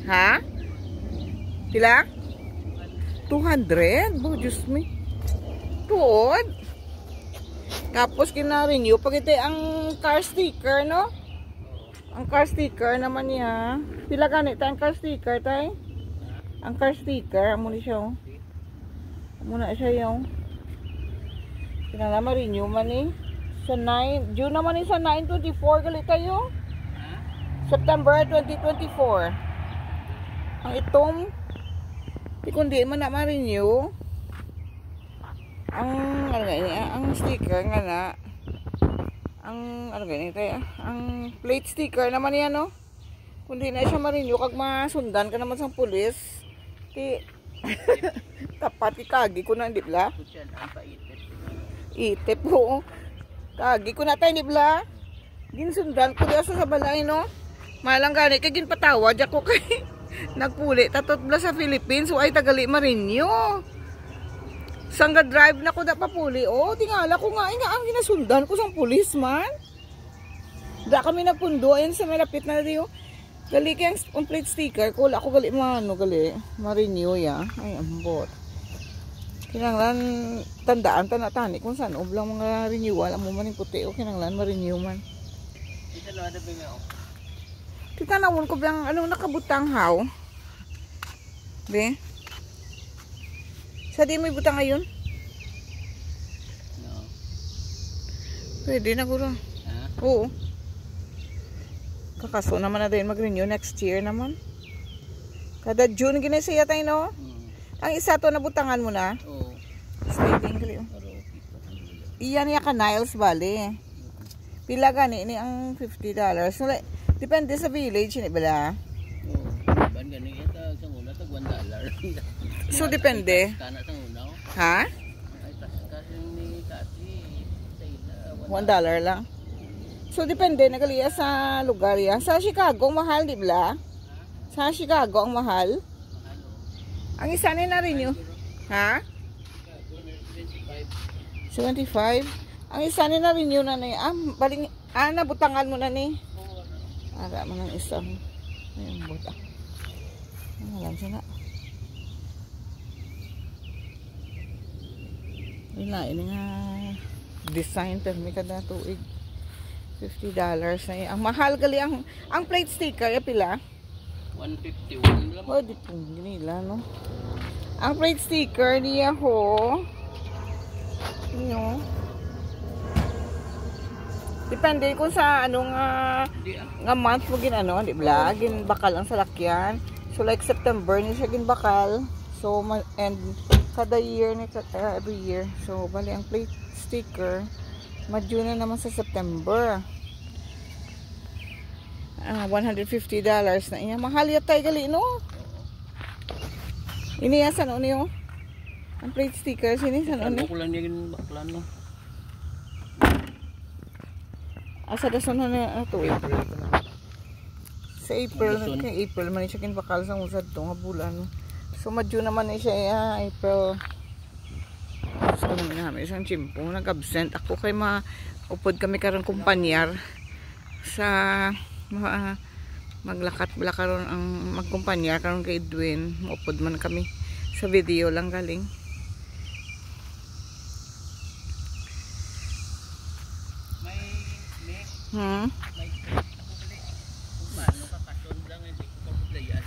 Ha? Pila? 200? Oh, Diyos me. Tuod. Tapos kina-renew. Pag ito ang car sticker, no? Ang car sticker naman niya. Pila ganito ang car sticker, tay? Ang car sticker. Amo ni siya, oh. Amo na siya yung. Kina ma-renew man eh. Sa 9. June naman eh sa 9/24. Galit tayo. September 2024. Ang itong di kundi man na ma-renew ang ano gani, ang sticker nga na ang ano gani tayo, ang plate sticker naman yan, no? Kundi na siya ma-renew kag masundan ka naman sa pulis ti tapat kagi ko na, di bla? Itip po. Kagi ko na tayo, di bla? Ginsundan ko diya sa balay, no? Malang gani kay ginpatawad ako kay nagpuli tatot bla sa Philippines, so ay tagali ma-renew. Sangga drive na ko da papuli. Oh, tingala ko nga ang ginasundan ko sang pulis man. Da kami nagpundo ayun sa malapit na diyo. Gali kay ang complete sticker ko, ako gali gali ma-renew ya. Ay ambot. Kinanglan tandaan ta na tani kung saan ublang mga renewal amo man yung puti o kinanglan ma-renew man. Kita lo ada bingao. Kita nawon ko bang ano nakabutang haw. Be? Sa di may butang ngayon? No. Pwede na guro. Oo. Kakaso naman na din mag-renew next year naman. Kada June ginasiya tayo, no? Ang isa to nabutangan mo na? Oo. Stating kali. Iyan niya ka Niles Valley. Pila gani ni ang $50. So, like, depende sa village ni bala. Oo. Ban gani ita sa una tag $1. So depende. Kana sa una. Ha? Ay kasi ni kasi $1 lang. So depende nagaliya sa lugar ya. Sa Chicago mahal, di bala? Sa Chicago ang mahal. Ang isa ni na rin yun. Ha? 75. Ang isa ni na rin yun na ni. Baling, nabutangan mo na ni. Ara mo ng isang. Ayun, buta. Ano lang siya na. Yun na, yun nga. Design, permi ka na tuig. $50 na yun. Ang mahal gali, ang plate sticker, pila? 151 lang. Oh, di pong ginila, no? Ang plate sticker niya ho. Ano? Depende kung sa anong nga month mo ginano, di ba? Ginbakal ang salakyan. So like September ni siya ginbakal. So and kada year ni every year. So bali ang plate sticker madyo na naman sa September. $150 na iya. Mahal yatay gali, no? Iniya sa ano niyo? Ang plate sticker sini sa ano? Ko lang din baklan, no. Asa da sono na to eh. Sa April, kay April man siya kinbakal sa usad to nga bulan. So madyo naman ni siya April. So namin isang chimpo nag-absent ako kay maupod kami karon kumpanyar sa maglakat bala karon ang magkumpanyar karon kay Edwin. Maupod man kami sa video lang galing. May mano kakason lang hindi ko pagdayan.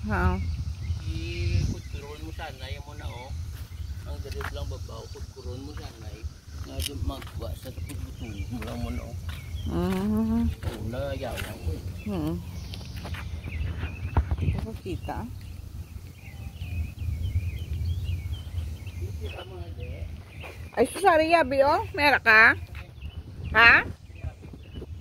Oo. I-control mo sana yung mo na ang dalib lang babaw control mo sana nga magwa sa pagbutung mo lang mo na na yawan ko. Ito ko kita. Ay susari yabi, oh, mera ka? Ha?